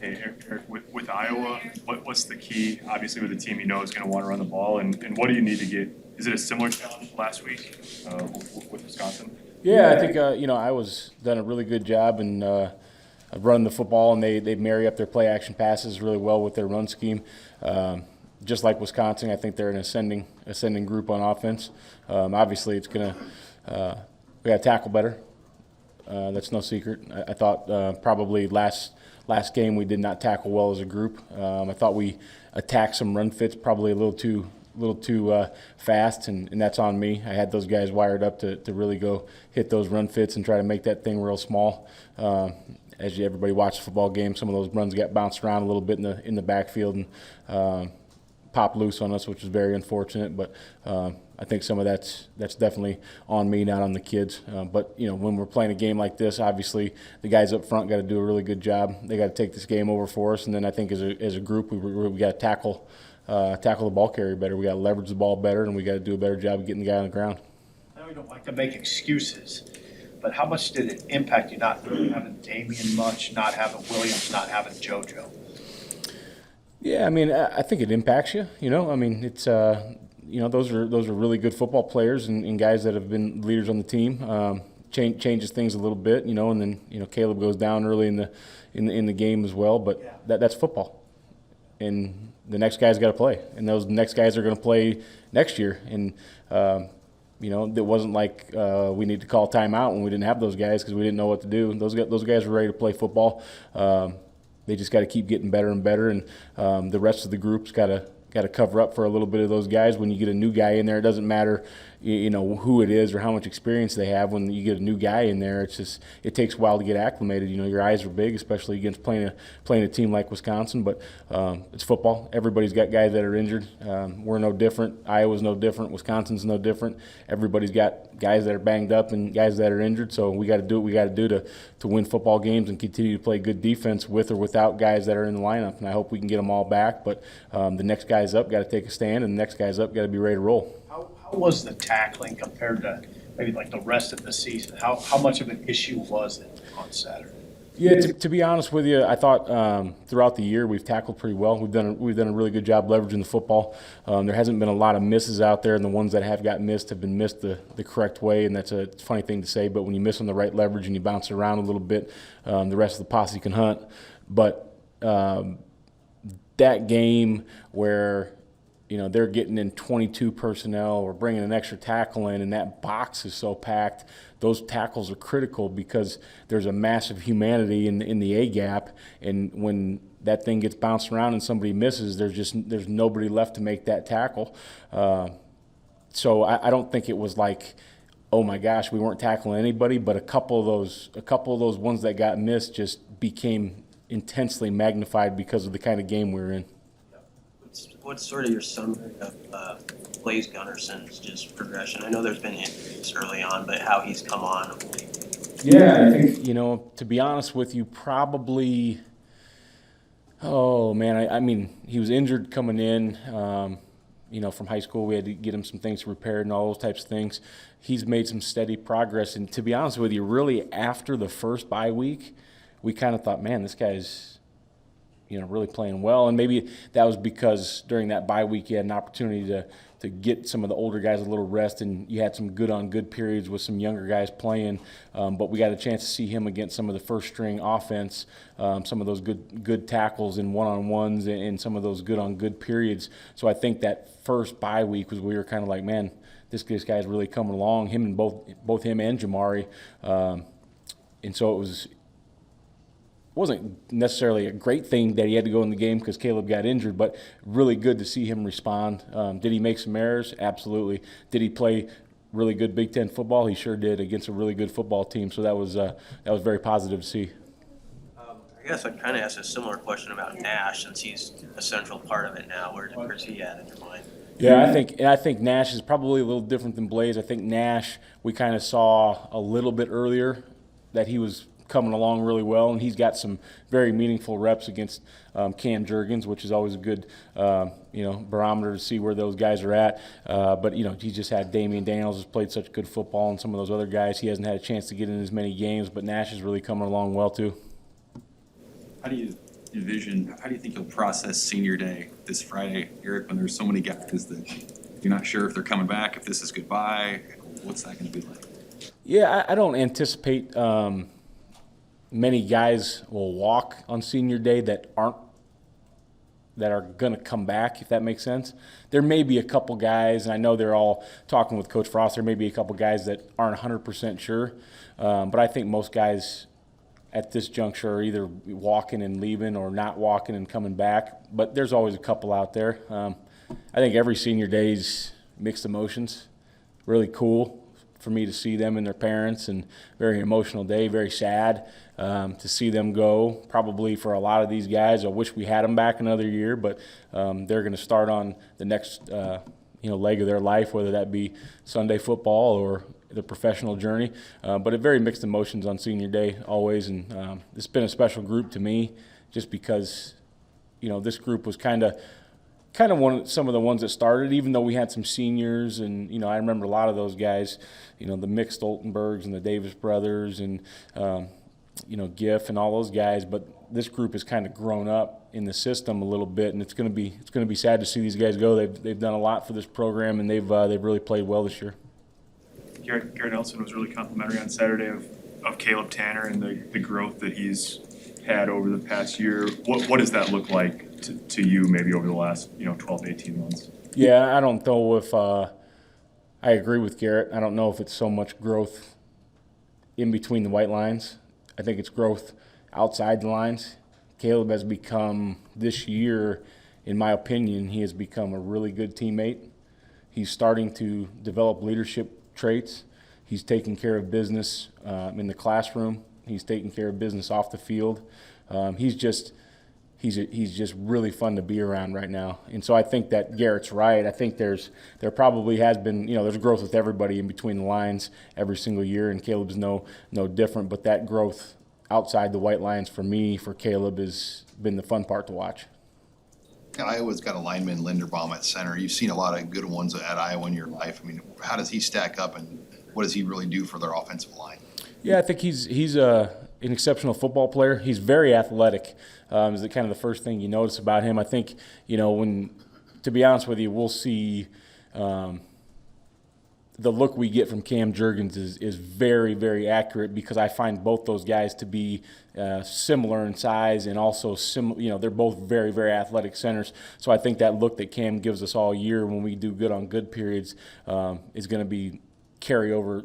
Hey, Eric, with Iowa, what's the key, obviously, with a team you know is going to want to run the ball, and what do you need to get? Is it a similar challenge last week with Wisconsin? Yeah, I think Iowa's done a really good job in running the football, and they marry up their play action passes really well with their run scheme. Just like Wisconsin, I think they're an ascending group on offense. Obviously, it's gonna we got to tackle better. That's no secret. I thought probably last game we did not tackle well as a group. I thought we attacked some run fits probably a little too fast, and that's on me. I had those guys wired up to really go hit those run fits and try to make that thing real small. Everybody watched the football game, some of those runs got bounced around a little bit in the backfield and popped loose on us, which was very unfortunate. But I think some of that's definitely on me, not on the kids. But when we're playing a game like this, obviously the guys up front got to do a really good job. They got to take this game over for us, and then I think as a group we got to tackle the ball carrier better. We got to leverage the ball better, and we got to do a better job of getting the guy on the ground. I know you don't like to make excuses, but how much did it impact you not really having Damian much, not having Williams, not having JoJo? Yeah, I mean, I think it impacts you. I mean, it's those are really good football players and guys that have been leaders on the team. Changes things a little bit, and then Caleb goes down early in the game as well. But that's football, and the next guy's got to play, and those next guys are going to play next year. And it wasn't like we need to call timeout when we didn't have those guys because we didn't know what to do. Those guys were ready to play football. They just got to keep getting better and better, and the rest of the group's got to cover up for a little bit of those guys. When you get a new guy in there, it doesn't matter who it is or how much experience they have. When you get a new guy in there, it takes a while to get acclimated. Your eyes are big, especially against playing a team like Wisconsin. But it's football. Everybody's got guys that are injured. We're no different. Iowa's no different. Wisconsin's no different. Everybody's got guys that are banged up and guys that are injured. So we got to do what we got to do to win football games and continue to play good defense with or without guys that are in the lineup. And I hope we can get them all back. But the next guys up got to take a stand, and the next guys up got to be ready to roll. How was the tackling compared to maybe like the rest of the season? How much of an issue was it on Saturday? Yeah, to be honest with you, I thought throughout the year we've tackled pretty well. We've done a really good job leveraging the football. There hasn't been a lot of misses out there, and the ones that have got missed have been missed the correct way. And that's a funny thing to say, but when you miss on the right leverage and you bounce it around a little bit, the rest of the posse can hunt. But that game where they're getting in 22 personnel or bringing an extra tackle in, and that box is so packed. Those tackles are critical because there's a massive humanity in the A gap, and when that thing gets bounced around and somebody misses, there's nobody left to make that tackle. So I don't think it was like, oh my gosh, we weren't tackling anybody, but a couple of those ones that got missed just became intensely magnified because of the kind of game we were in. What's sort of your summary of Blaze Gunnarson's just progression? I know there's been injuries early on, but how he's come on. Yeah, I think, to be honest with you, probably, oh man, I mean, he was injured coming in, from high school. We had to get him some things repaired and all those types of things. He's made some steady progress, and to be honest with you, really after the first bye week, we kind of thought, man, this guy's really playing well. And maybe that was because during that bye week you had an opportunity to get some of the older guys a little rest, and you had some good periods with some younger guys playing. But we got a chance to see him against some of the first string offense, some of those good tackles and one-on-ones and some of those good periods. So I think that first bye week was we were kind of like, man, this guy's really coming along. Him and both him and Jamari. And so it wasn't necessarily a great thing that he had to go in the game because Caleb got injured, but really good to see him respond. Did he make some errors? Absolutely. Did he play really good Big Ten football? He sure did against a really good football team. So that was very positive to see. I guess I'd kind of ask a similar question about Nash since he's a central part of it now. Where's he at in your mind? Yeah, I think Nash is probably a little different than Blaze. I think Nash we kind of saw a little bit earlier that he was coming along really well, and he's got some very meaningful reps against Cam Jurgens, which is always a good barometer to see where those guys are at. But he just had Damian Daniels has played such good football, and some of those other guys he hasn't had a chance to get in as many games. But Nash is really coming along well too. How do you envision, how do you think you'll process senior day this Friday, Erik, when there's so many guys that you're not sure if they're coming back, if this is goodbye? What's that going to be like? Yeah, I don't anticipate many guys will walk on senior day that are going to come back, if that makes sense. There may be a couple guys, and I know they're all talking with Coach Frost, there may be a couple guys that aren't 100% sure, but I think most guys at this juncture are either walking and leaving or not walking and coming back, but there's always a couple out there. I think every senior day's mixed emotions, really cool for me to see them and their parents, and very emotional day, very sad to see them go. Probably for a lot of these guys, I wish we had them back another year, but they're going to start on the next leg of their life, whether that be Sunday football or the professional journey. But very mixed emotions on senior day always, and it's been a special group to me just because this group was kind of some of the ones that started, even though we had some seniors, and I remember a lot of those guys, the mixed Oltenbergs and the Davis brothers and Giff and all those guys. But this group has kind of grown up in the system a little bit, and it's going to be sad to see these guys go. They've done a lot for this program, and they've really played well this year. Garrett Nelson was really complimentary on Saturday of Caleb Tanner and the growth that he's had over the past year. What does that look like to you maybe over the last 12 to 18 months? Yeah, I don't know if I agree with Garrett. I don't know if it's so much growth in between the white lines. I think it's growth outside the lines. Caleb has become, this year, in my opinion, he has become a really good teammate. He's starting to develop leadership traits. He's taking care of business in the classroom. He's taking care of business off the field. He's just really fun to be around right now. And so I think that Garrett's right. I think there probably has been, there's growth with everybody in between the lines every single year, and Caleb's no different. But that growth outside the white lines for me, for Caleb, has been the fun part to watch. Iowa's got a lineman, Linderbaum, at center. You've seen a lot of good ones at Iowa in your life. I mean, how does he stack up, and what does he really do for their offensive line? Yeah, I think he's an exceptional football player. He's very athletic. Is kind of the first thing you notice about him. I think, to be honest with you, we'll see the look we get from Cam Jurgens is very, very accurate, because I find both those guys to be similar in size, and also they're both very, very athletic centers. So I think that look that Cam gives us all year when we do good on good periods is going to be carry over,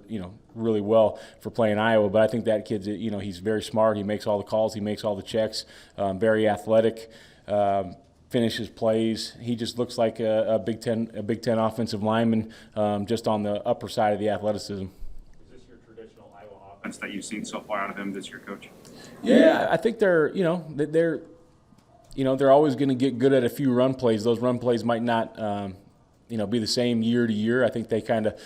really well for playing Iowa. But I think that kid's, he's very smart. He makes all the calls. He makes all the checks. Very athletic. Finishes plays. He just looks like a Big Ten offensive lineman, just on the upper side of the athleticism. Is this your traditional Iowa offense that you've seen so far out of him this year, Coach? Yeah, I think they're always going to get good at a few run plays. Those run plays might not be the same year to year. I think they kind of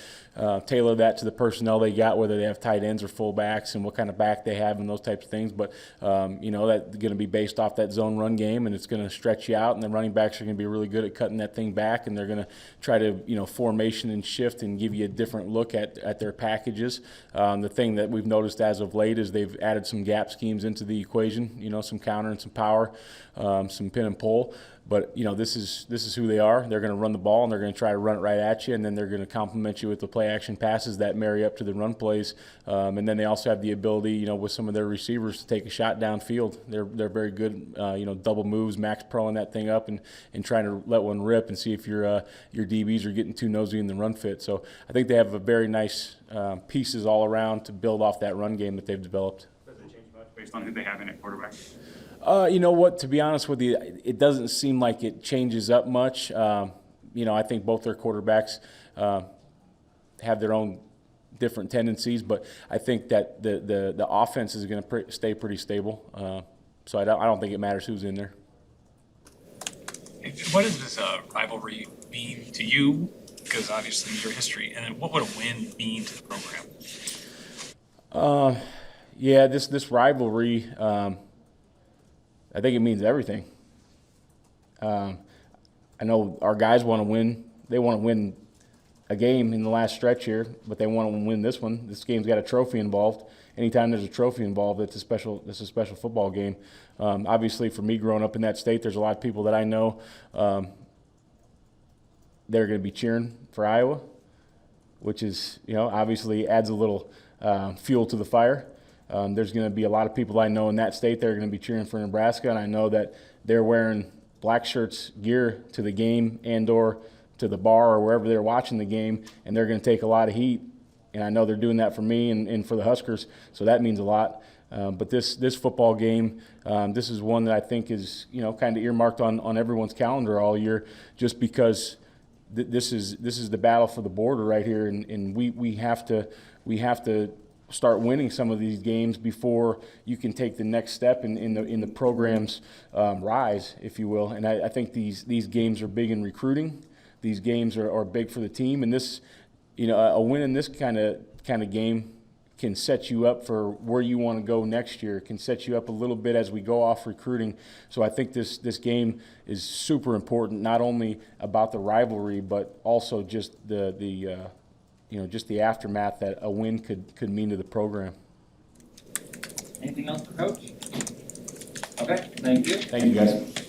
tailor that to the personnel they got, whether they have tight ends or fullbacks and what kind of back they have and those types of things. But, that's going to be based off that zone run game, and it's going to stretch you out, and the running backs are going to be really good at cutting that thing back, and they're going to try to, formation and shift and give you a different look at their packages. The thing that we've noticed as of late is they've added some gap schemes into the equation, some counter and some power, some pin and pull. But, this is who they are. They're going to run the ball, and they're going to try to run it right at you, and then they're going to complement you with the play-action passes that marry up to the run plays. And then they also have the ability, with some of their receivers to take a shot downfield. They're very good, double moves, max proing that thing up and trying to let one rip and see if your DBs are getting too nosy in the run fit. So I think they have a very nice pieces all around to build off that run game that they've developed. Does it change much based on who they have in at quarterback? You know what? To be honest with you, it doesn't seem like it changes up much. I think both their quarterbacks have their own different tendencies, but I think that the offense is going to stay pretty stable. So I don't think it matters who's in there. What does this rivalry mean to you? Because obviously your history, and then what would a win mean to the program? Yeah, this rivalry. I think it means everything. I know our guys want to win. They want to win a game in the last stretch here, but they want to win this one. This game's got a trophy involved. Anytime there's a trophy involved, it's a special football game. Obviously, for me growing up in that state, there's a lot of people that I know they're going to be cheering for Iowa, which is, obviously adds a little fuel to the fire. There's going to be a lot of people I know in that state that are going to be cheering for Nebraska, and I know that they're wearing black shirts gear to the game and/or to the bar or wherever they're watching the game, and they're going to take a lot of heat. And I know they're doing that for me and for the Huskers, so that means a lot. But this football game, this is one that I think is kind of earmarked on everyone's calendar all year, just because this is the battle for the border right here, and we have to start winning some of these games before you can take the next step in the program's rise, if you will. And I think these games are big in recruiting. These games are big for the team, and this, a win in this kind of game can set you up for where you want to go next year. It can set you up a little bit as we go off recruiting. So I think this game is super important, not only about the rivalry, but also just the aftermath that a win could mean to the program. Anything else for Coach? Okay, thank you. Thank you, guys.